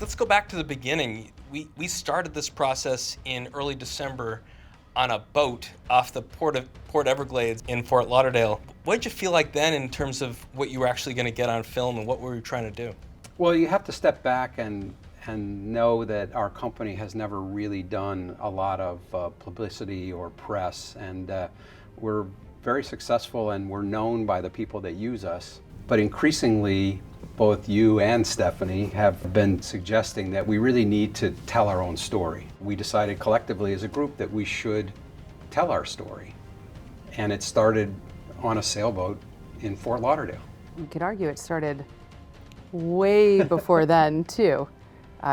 Let's go back to the beginning. We started this process in early December on a boat off the Port Everglades in Fort Lauderdale. What did you feel like then in terms of what you were actually going to get on film and what were you trying to do? Well, you have to step back and know that our company has never really done a lot of publicity or press, and we're very successful and we're known by the people that use us. But increasingly, both you and Stephanie have been suggesting that we really need to tell our own story. We decided collectively as a group that we should tell our story. And it started on a sailboat in Fort Lauderdale. You could argue it started way before then too,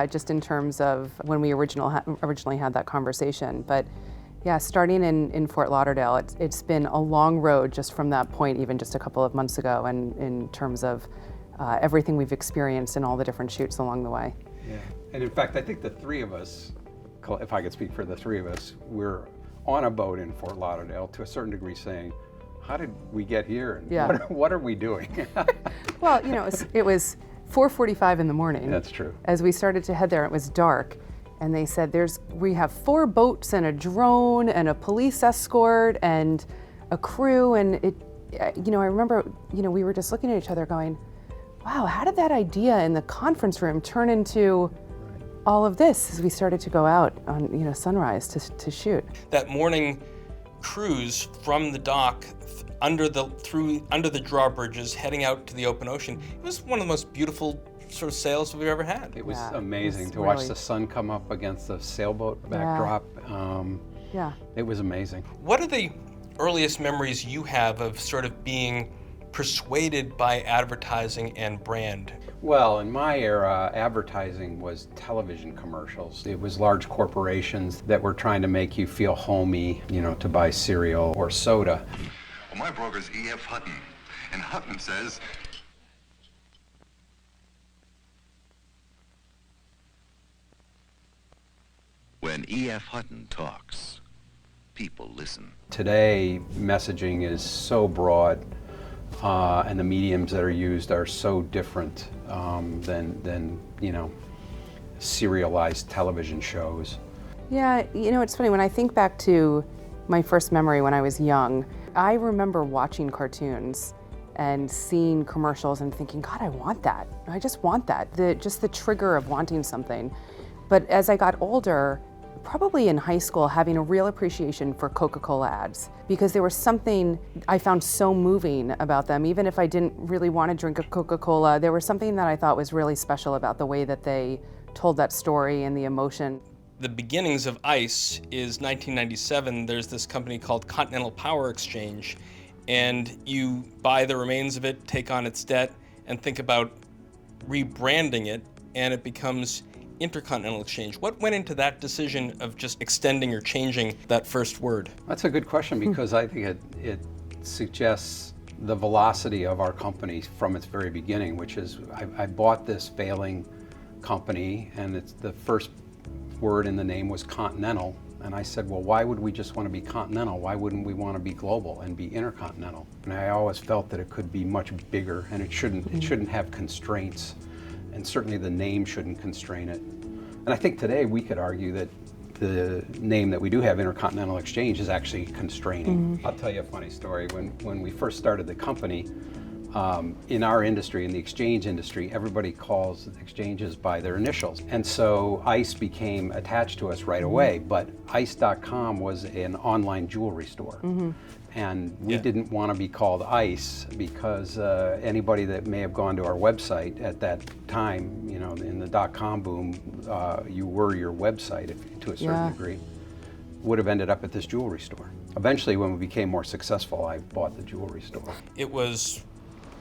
just in terms of when we originally had that conversation. But yeah, starting in Fort Lauderdale, it's been a long road just from that point, even just a couple of months ago, and in terms of everything we've experienced and all the different shoots along the way. Yeah, and in fact, I think the three of us, if I could speak for the three of us, we're on a boat in Fort Lauderdale to a certain degree saying, how did we get here? And yeah. What are we doing? Well, it was 4:45 in the morning. That's true. As we started to head there, it was dark. And they said, we have 4 boats and a drone and a police escort and a crew. And I remember, we were just looking at each other going, wow, how did that idea in the conference room turn into all of this as we started to go out on, sunrise to shoot? That morning cruise from the dock under the drawbridges heading out to the open ocean, it was one of the most beautiful sort of sails we've ever had. It was amazing to watch the sun come up against the sailboat backdrop. It was amazing. What are the earliest memories you have of sort of being persuaded by advertising and brand? Well, in my era, advertising was television commercials. It was large corporations that were trying to make you feel homey, to buy cereal or soda. Well, my broker's E.F. Hutton, and Hutton says, when E.F. Hutton talks, people listen. Today, messaging is so broad, and the mediums that are used are so different than serialized television shows. Yeah, it's funny, when I think back to my first memory when I was young, I remember watching cartoons and seeing commercials and thinking, God, I want that. I just want that. Just the trigger of wanting something. But as I got older, probably in high school, having a real appreciation for Coca-Cola ads, because there was something I found so moving about them. Even if I didn't really want to drink a Coca-Cola, there was something that I thought was really special about the way that they told that story and the emotion. The beginnings of ICE is 1997. There's this company called Continental Power Exchange, and you buy the remains of it, take on its debt, and think about rebranding it, and it becomes Intercontinental Exchange. What went into that decision of just extending or changing that first word? That's a good question, because I think it suggests the velocity of our company from its very beginning, which is I bought this failing company, and it's the first word in the name was Continental, and I said, well, why would we just want to be continental? Why wouldn't we want to be global and be intercontinental? And I always felt that it could be much bigger, and it shouldn't have constraints. And certainly the name shouldn't constrain it. And I think today we could argue that the name that we do have, Intercontinental Exchange, is actually constraining. I'll tell you a funny story. When we first started the company, in our industry, in the exchange industry, everybody calls exchanges by their initials. And so ICE became attached to us right away, but ICE.com was an online jewelry store. And we didn't want to be called ICE because anybody that may have gone to our website at that time, in the .com boom, you were your website to a certain degree, would have ended up at this jewelry store. Eventually, when we became more successful, I bought the jewelry store. It was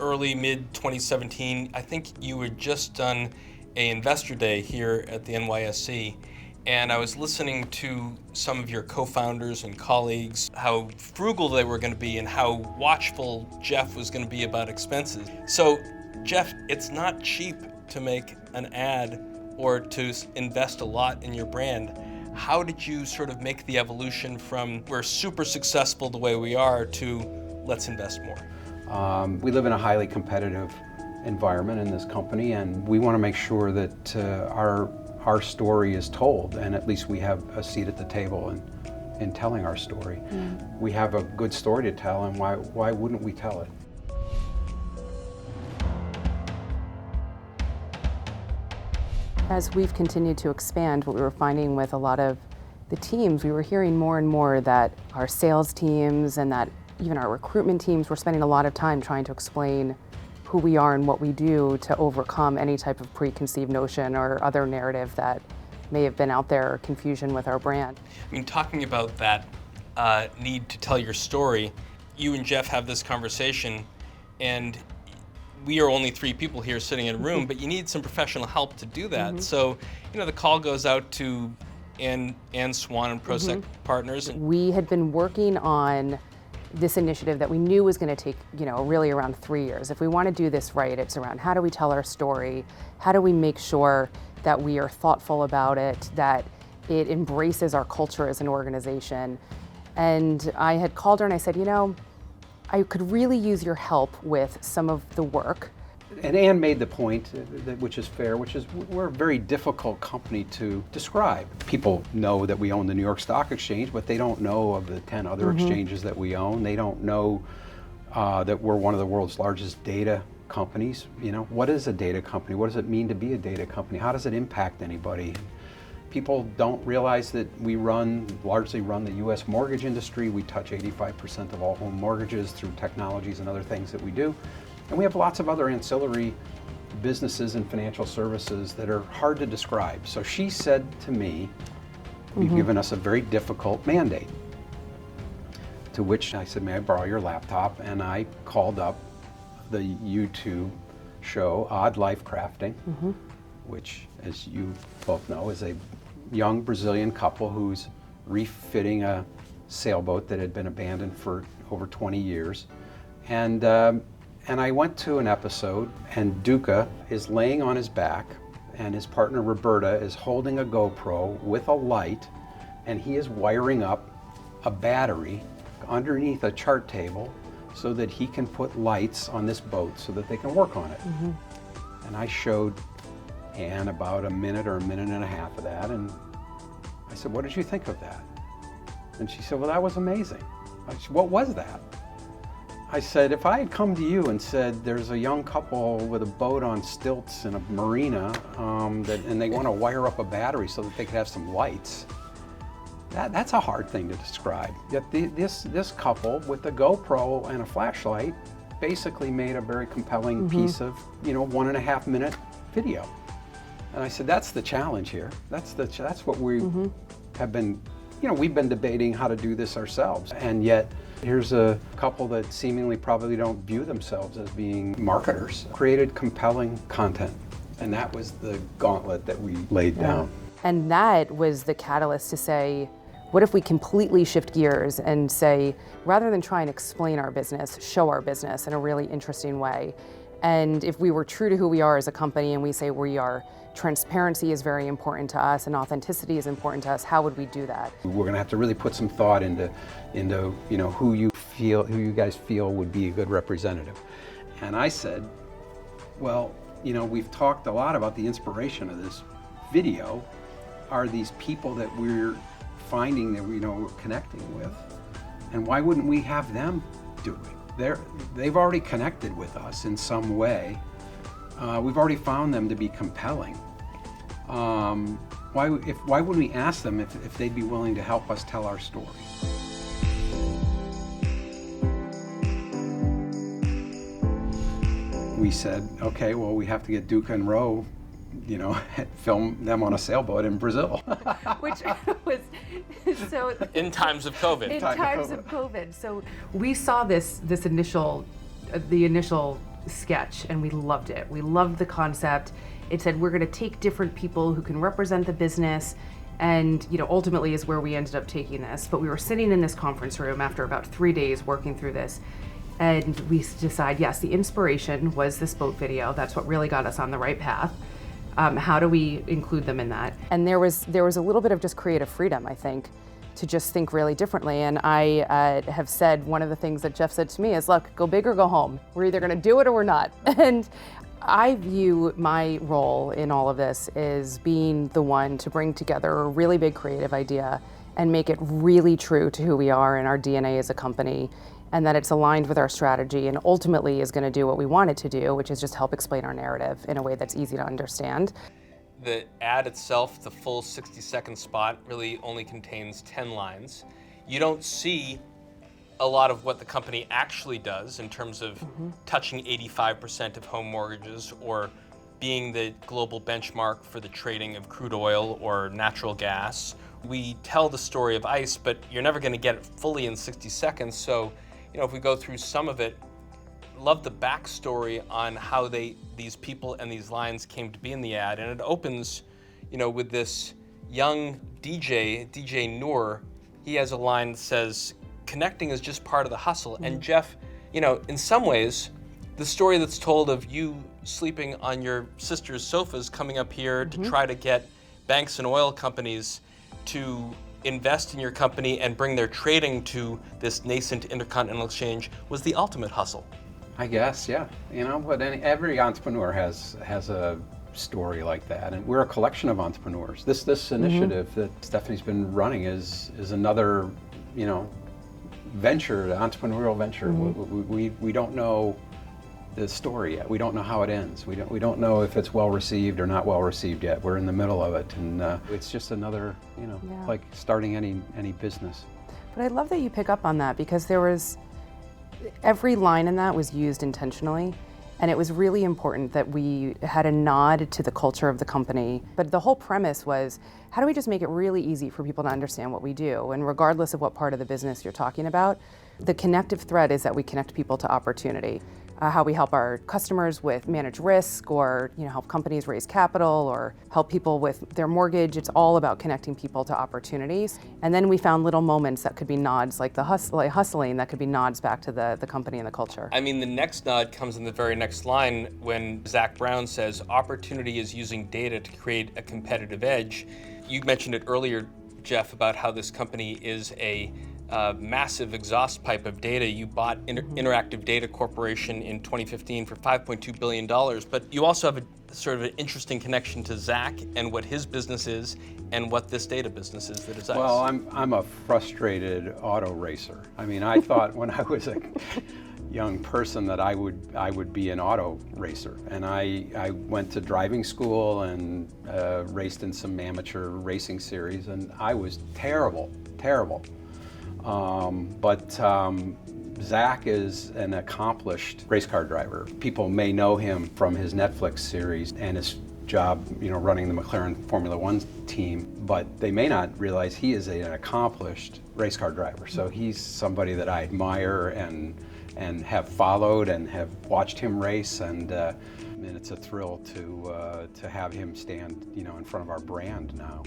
early, mid 2017. I think you had just done an investor day here at the NYSC. And I was listening to some of your co-founders and colleagues, how frugal they were going to be and how watchful Jeff was going to be about expenses. So, Jeff, it's not cheap to make an ad or to invest a lot in your brand. How did you sort of make the evolution from we're super successful the way we are to let's invest more? We live in a highly competitive environment in this company, and we want to make sure that our story is told, and at least we have a seat at the table in telling our story. We have a good story to tell, and why wouldn't we tell it? As we've continued to expand, what we were finding with a lot of the teams, we were hearing more and more that our sales teams and that even our recruitment teams were spending a lot of time trying to explain who we are and what we do to overcome any type of preconceived notion or other narrative that may have been out there, or confusion with our brand. I mean, talking about that need to tell your story, you and Jeff have this conversation, and we are only 3 people here sitting in a room, but you need some professional help to do that. So, the call goes out to Ann Swan and ProSec Partners. We had been working on this initiative that we knew was going to take, really around 3 years. If we want to do this right, it's around how do we tell our story? How do we make sure that we are thoughtful about it, that it embraces our culture as an organization? And I had called her and I said, I could really use your help with some of the work. And Ann made the point, which is fair, which is we're a very difficult company to describe. People know that we own the New York Stock Exchange, but they don't know of the 10 other exchanges that we own. They don't know that we're one of the world's largest data companies. What is a data company? What does it mean to be a data company? How does it impact anybody? People don't realize that we largely run the U.S. mortgage industry. We touch 85% of all home mortgages through technologies and other things that we do. And we have lots of other ancillary businesses and financial services that are hard to describe. So she said to me, you've given us a very difficult mandate. To which I said, may I borrow your laptop? And I called up the YouTube show, Odd Life Crafting, which, as you both know, is a young Brazilian couple who's refitting a sailboat that had been abandoned for over 20 years. And I went to an episode, and Duca is laying on his back, and his partner Roberta is holding a GoPro with a light, and he is wiring up a battery underneath a chart table so that he can put lights on this boat so that they can work on it. And I showed Ann about a minute or a minute and a half of that, and I said, what did you think of that? And she said, well, that was amazing. I said, what was that? I said, if I had come to you and said, there's a young couple with a boat on stilts in a marina, and they want to wire up a battery so that they could have some lights, that's a hard thing to describe. Yet this couple with a GoPro and a flashlight basically made a very compelling piece of, 1.5 minute video. And I said, that's the challenge here. That's what we have been, we've been debating how to do this ourselves. And yet, here's a couple that seemingly probably don't view themselves as being marketers, created compelling content. And that was the gauntlet that we laid down. And that was the catalyst to say, what if we completely shift gears and say, rather than try and explain our business, show our business in a really interesting way. And if we were true to who we are as a company and we say transparency is very important to us and authenticity is important to us, how would we do that? We're going to have to really put some thought into who you guys feel would be a good representative. And I said, well, we've talked a lot about the inspiration of this video are these people that we're finding that we're connecting with, and why wouldn't we have them do it? They've already connected with us in some way. We've already found them to be compelling. Why wouldn't we ask them if they'd be willing to help us tell our story? We said, okay, well, we have to get Duca and Ro, film them on a sailboat in Brazil. Which was so. In times of COVID. In times of COVID. So we saw the initial sketch, and we loved it. We loved the concept. It said we're going to take different people who can represent the business, and ultimately is where we ended up taking this. But we were sitting in this conference room after about 3 days working through this, and we decided, yes, the inspiration was this boat video. That's what really got us on the right path. How do we include them in that? And there was a little bit of just creative freedom, I think, to just think really differently. And I have said, one of the things that Jeff said to me is, look, go big or go home. We're either going to do it or we're not. And I view my role in all of this as being the one to bring together a really big creative idea and make it really true to who we are and our DNA as a company, and that it's aligned with our strategy and ultimately is going to do what we want it to do, which is just help explain our narrative in a way that's easy to understand. The ad itself, the full 60-second spot, really only contains 10 lines. You don't see a lot of what the company actually does in terms of touching 85% of home mortgages or being the global benchmark for the trading of crude oil or natural gas. We tell the story of ICE, but you're never going to get it fully in 60 seconds. So, if we go through some of it, love the backstory on how these people and these lines came to be in the ad. And it opens, with this young DJ Noor. He has a line that says, "Connecting is just part of the hustle." And Jeff, in some ways, the story that's told of you sleeping on your sister's sofas coming up here to try to get banks and oil companies to invest in your company and bring their trading to this nascent intercontinental exchange was the ultimate hustle. I guess, yeah. But every entrepreneur has a story like that, and we're a collection of entrepreneurs. This initiative that Stephanie's been running is another, venture, entrepreneurial venture. We don't know the story yet. We don't know how it ends. We don't know if it's well received or not well received yet. We're in the middle of it, and it's just another, like starting any business. But I love that you pick up on that, because every line in that was used intentionally, and it was really important that we had a nod to the culture of the company. But the whole premise was, how do we just make it really easy for people to understand what we do? And regardless of what part of the business you're talking about, the connective thread is that we connect people to opportunity. How we help our customers with manage risk, or help companies raise capital, or help people with their mortgage. It's all about connecting people to opportunities. And then we found little moments that could be nods, like hustling, that could be nods back to the company and the culture. I mean, the next nod comes in the very next line when Zach Brown says, "Opportunity is using data to create a competitive edge." You mentioned it earlier, Jeff, about how this company is a massive exhaust pipe of data. You bought Interactive Data Corporation in 2015 for $5.2 billion, but you also have a sort of an interesting connection to Zach and what his business is and what this data business is that is ICE. Well, I'm a frustrated auto racer. I mean, I thought when I was a young person that I would be an auto racer, and I went to driving school and raced in some amateur racing series, and I was terrible. But Zach is an accomplished race car driver. People may know him from his Netflix series and his job, running the McLaren Formula One team, but they may not realize he is an accomplished race car driver. So he's somebody that I admire and have followed and have watched him race, and it's a thrill to have him stand, in front of our brand now.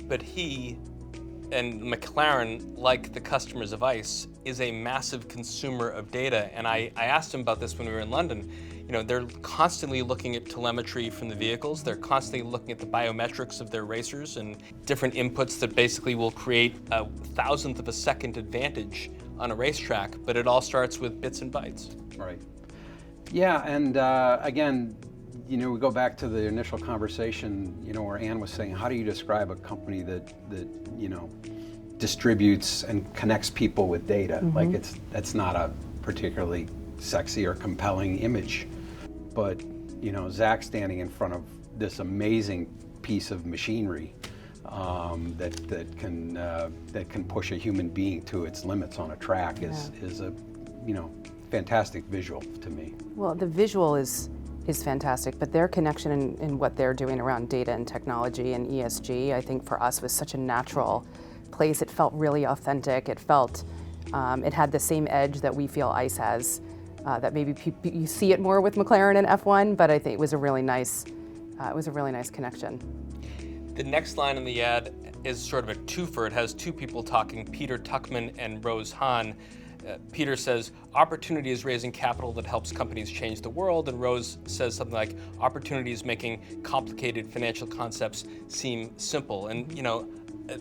But he and McLaren, like the customers of ICE, is a massive consumer of data. And I asked him about this when we were in London. They're constantly looking at telemetry from the vehicles. They're constantly looking at the biometrics of their racers and different inputs that basically will create a thousandth of a second advantage on a racetrack. But it all starts with bits and bytes. Right. Yeah, and again, we go back to the initial conversation, where Ann was saying, how do you describe a company that distributes and connects people with data? Like that's not a particularly sexy or compelling image. But, Zach standing in front of this amazing piece of machinery that can push a human being to its limits on a track is a fantastic visual to me. Well, the visual is fantastic, but their connection in what they're doing around data and technology and ESG, I think for us was such a natural place. It felt really authentic. It felt, it had the same edge that we feel ICE has, that maybe you see it more with McLaren and F1, but I think it was a really nice connection. The next line in the ad is sort of a twofer. It has two people talking, Peter Tuchman and Rose Hahn. Peter says, opportunity is raising capital that helps companies change the world, and Rose says something like, opportunity is making complicated financial concepts seem simple. And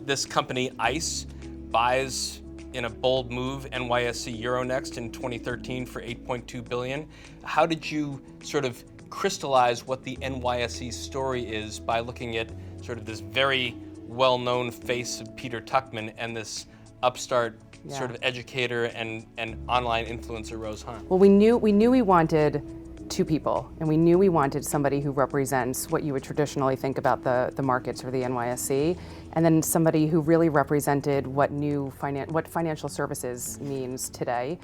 this company, ICE, buys in a bold move, NYSE Euronext in 2013 for $8.2 billion. How did you sort of crystallize what the NYSE story is by looking at sort of this very well-known face of Peter Tuchman and this upstart sort of educator and online influencer Rose Hunt? Well, we knew we wanted two people, and we knew we wanted somebody who represents what you would traditionally think about the markets or the NYSE, and then somebody who really represented what what financial services means today.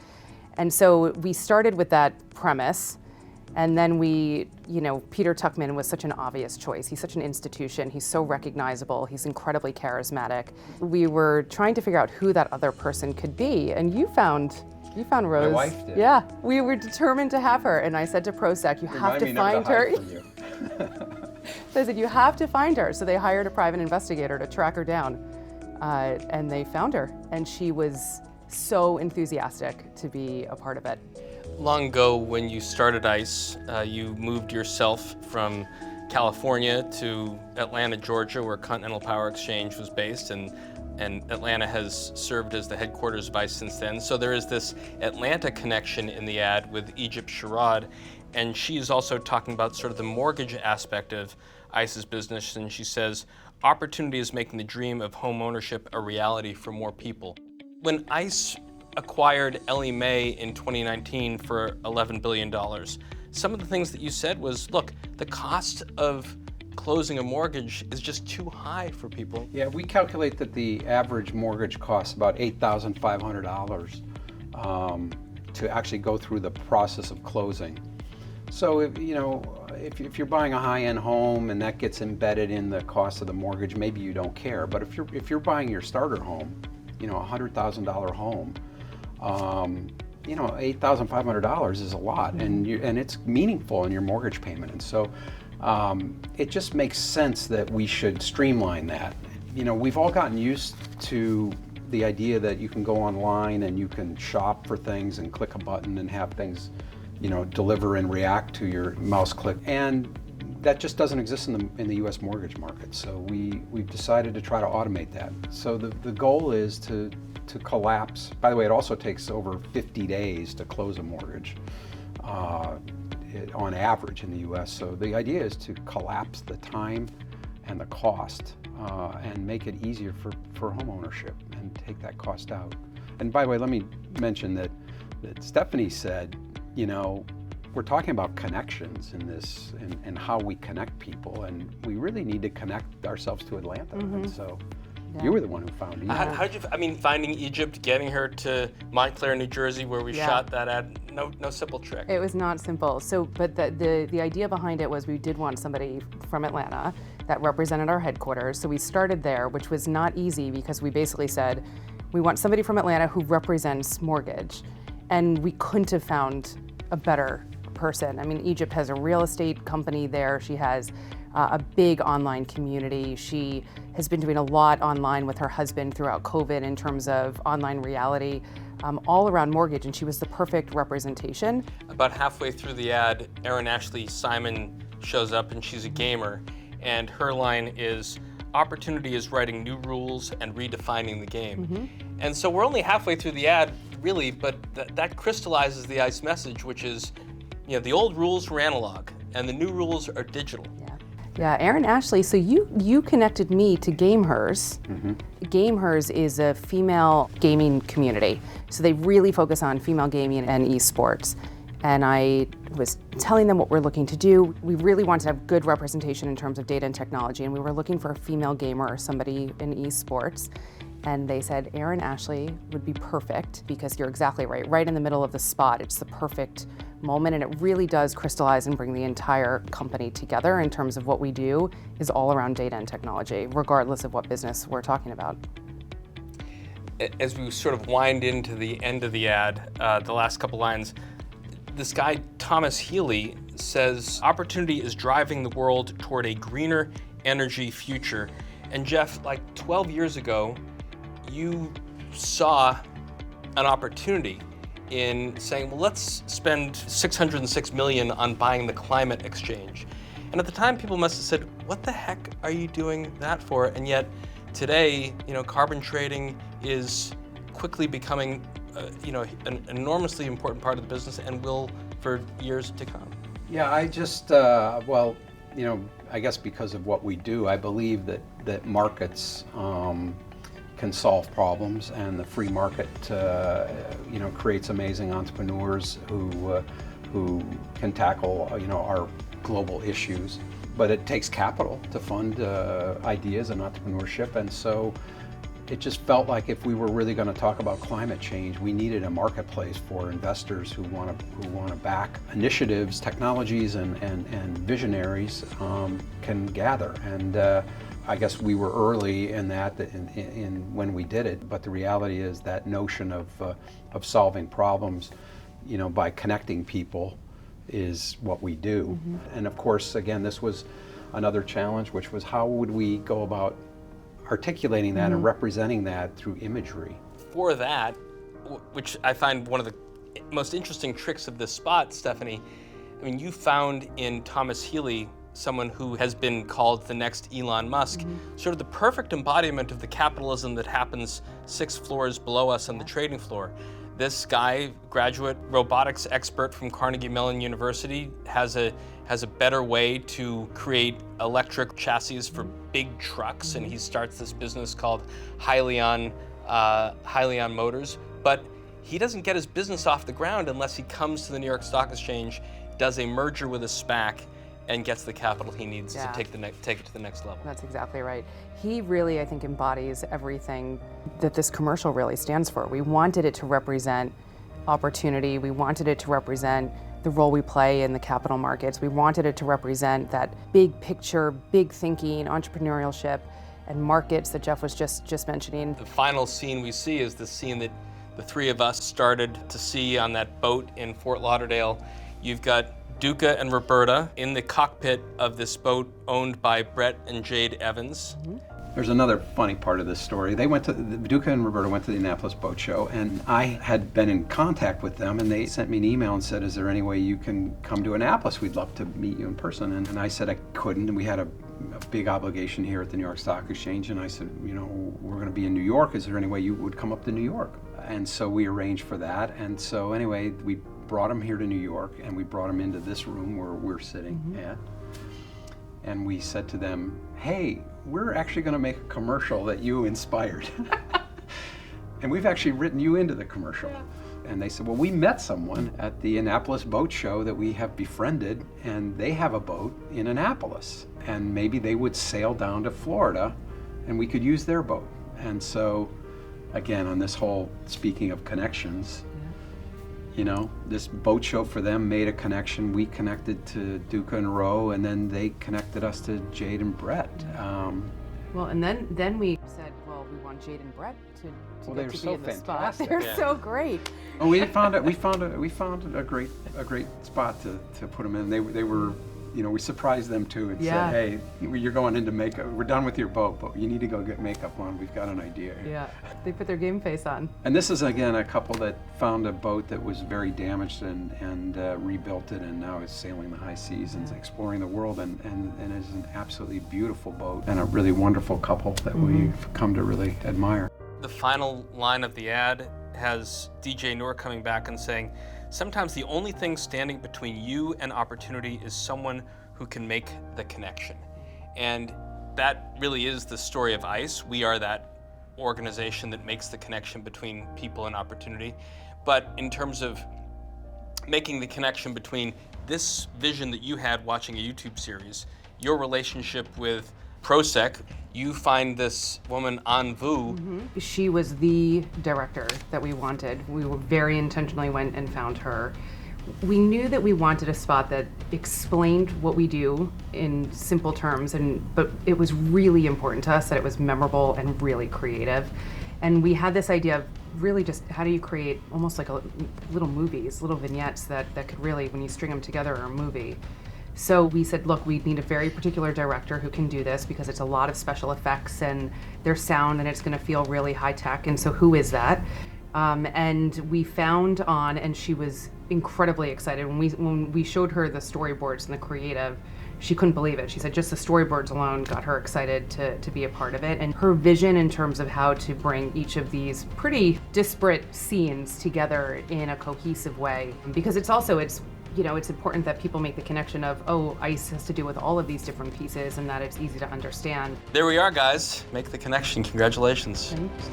And so we started with that premise, and then Peter Tuchman was such an obvious choice. He's such an institution. He's so recognizable. He's incredibly charismatic. We were trying to figure out who that other person could be, and you found Rose. My wife did. Yeah, we were determined to have her, and I said to Prosec, you have to find her. So I said, you have to find her. So they hired a private investigator to track her down, and they found her, and she was so enthusiastic to be a part of it. Long ago, when you started ICE, you moved yourself from California to Atlanta, Georgia, where Continental Power Exchange was based, and Atlanta has served as the headquarters of ICE since then. So there is this Atlanta connection in the ad with Egypt Sherrod, and she's also talking about sort of the mortgage aspect of ICE's business, and she says, opportunity is making the dream of home ownership a reality for more people. When ICE acquired Ellie Mae in 2019 for $11 billion, some of the things that you said was, look, the cost of closing a mortgage is just too high for people. Yeah, we calculate that the average mortgage costs about $8,500 to actually go through the process of closing. So if you're buying a high-end home and that gets embedded in the cost of the mortgage, maybe you don't care. But if you're buying your starter home, a $100,000 home, $8,500 is a lot, and it's meaningful in your mortgage payment. And so it just makes sense that we should streamline that. We've all gotten used to the idea that you can go online and you can shop for things and click a button and have things, deliver and react to your mouse click. And that just doesn't exist in the U.S. mortgage market. So we've decided to try to automate that. So the goal is to collapse. By the way, it also takes over 50 days to close a mortgage. On average in the U.S. So the idea is to collapse the time and the cost and make it easier for home ownership and take that cost out. And by the way, let me mention that Stephanie said, we're talking about connections in this and how we connect people, and we really need to connect ourselves to Atlanta. And so you were the one who found Egypt. How did you, finding Egypt, getting her to Montclair, New Jersey, where we shot that ad, no simple trick. It was not simple. So, but the idea behind it was we did want somebody from Atlanta that represented our headquarters. So we started there, which was not easy because we basically said, we want somebody from Atlanta who represents mortgage. And we couldn't have found a better person. Egypt has a real estate company there. She has a big online community. She has been doing a lot online with her husband throughout COVID in terms of online reality, all around mortgage, and she was the perfect representation. About halfway through the ad, Erin Ashley Simon shows up, and she's a gamer, and her line is, opportunity is writing new rules and redefining the game. And so we're only halfway through the ad, really, but that crystallizes the ICE message, which is, the old rules were analog, and the new rules are digital. Yeah, Erin Ashley, so you connected me to GameHers. GameHers is a female gaming community. So they really focus on female gaming and esports. And I was telling them what we're looking to do. We really wanted to have good representation in terms of data and technology, and we were looking for a female gamer or somebody in esports. And they said, Erin Ashley would be perfect because you're exactly right in the middle of the spot. It's the perfect moment, and it really does crystallize and bring the entire company together in terms of what we do is all around data and technology, regardless of what business we're talking about. As we sort of wind into the end of the ad, the last couple lines, this guy, Thomas Healy, says, opportunity is driving the world toward a greener energy future. And Jeff, like 12 years ago, you saw an opportunity in saying, well, let's spend $606 million on buying the climate exchange. And at the time, people must have said, what the heck are you doing that for? And yet today, carbon trading is quickly becoming, an enormously important part of the business and will for years to come? Yeah, I just, I guess because of what we do, I believe that markets can solve problems, and the free market, creates amazing entrepreneurs who can tackle, our global issues. But it takes capital to fund ideas and entrepreneurship, and so it just felt like if we were really going to talk about climate change, we needed a marketplace for investors who want to back initiatives, technologies, and visionaries can gather. And I guess we were early in that, in when we did it. But the reality is that notion of solving problems, by connecting people, is what we do. Mm-hmm. And of course, again, this was another challenge, which was how would we go about articulating that and representing that through imagery. For that, which I find one of the most interesting tricks of this spot, Stephanie, I mean, you found in Thomas Healy someone who has been called the next Elon Musk, sort of the perfect embodiment of the capitalism that happens 6 floors below us on the trading floor. This guy, graduate robotics expert from Carnegie Mellon University, has a better way to create electric chassis for big trucks, and he starts this business called Hyliion Motors. But he doesn't get his business off the ground unless he comes to the New York Stock Exchange, does a merger with a SPAC, and gets the capital he needs to take it to the next level. That's exactly right. He really, I think, embodies everything that this commercial really stands for. We wanted it to represent opportunity. We wanted it to represent the role we play in the capital markets. We wanted it to represent that big picture, big thinking, entrepreneurship, and markets that Jeff was just mentioning. The final scene we see is the scene that the 3 of us started to see on that boat in Fort Lauderdale. You've got Duca and Roberta in the cockpit of this boat owned by Brett and Jade Evans. Mm-hmm. There's another funny part of this story. Duca and Roberta went to the Annapolis Boat Show, and I had been in contact with them, and they sent me an email and said, is there any way you can come to Annapolis? We'd love to meet you in person. And I said I couldn't, and we had a big obligation here at the New York Stock Exchange, and I said, we're going to be in New York. Is there any way you would come up to New York? And so we arranged for that. And so anyway, we brought him here to New York, and we brought him into this room where we're sitting at. And we said to them, hey, we're actually going to make a commercial that you inspired. And we've actually written you into the commercial. Yeah. And they said, well, we met someone at the Annapolis Boat Show that we have befriended, and they have a boat in Annapolis. And maybe they would sail down to Florida, and we could use their boat. And so, again, on this whole, speaking of connections, this boat show for them made a connection. We connected to Duca and Ro, and then they connected us to Jade and Brett. Well, and then we said, well, we want Jade and Brett to get to be in the spot. They're so great. Oh, we found a great spot to put them in. They were. We surprised them too and said, hey, you're going into makeup. We're done with your boat, but you need to go get makeup on. We've got an idea here. Yeah, they put their game face on. And this is, again, a couple that found a boat that was very damaged and rebuilt it, and now is sailing the high seas and exploring the world, and is an absolutely beautiful boat and a really wonderful couple that we've come to really admire. The final line of the ad has DJ Noor coming back and saying, sometimes the only thing standing between you and opportunity is someone who can make the connection. And that really is the story of ICE. We are that organization that makes the connection between people and opportunity. But in terms of making the connection between this vision that you had watching a YouTube series, your relationship with Prosec, you find this woman, An Vu. She was the director that we wanted. We were very intentionally went and found her. We knew that we wanted a spot that explained what we do in simple terms, but it was really important to us that it was memorable and really creative. And we had this idea of really just how do you create almost like little movies, little vignettes that could really, when you string them together, are a movie. So we said, look, we need a very particular director who can do this because it's a lot of special effects and there's sound and it's going to feel really high tech. And so who is that? And we found An, and she was incredibly excited. When we showed her the storyboards and the creative, she couldn't believe it. She said just the storyboards alone got her excited to be a part of it. And her vision in terms of how to bring each of these pretty disparate scenes together in a cohesive way. Because it's important that people make the connection of, oh, ice has to do with all of these different pieces and that it's easy to understand. There we are, guys. Make the connection. Congratulations. Thanks.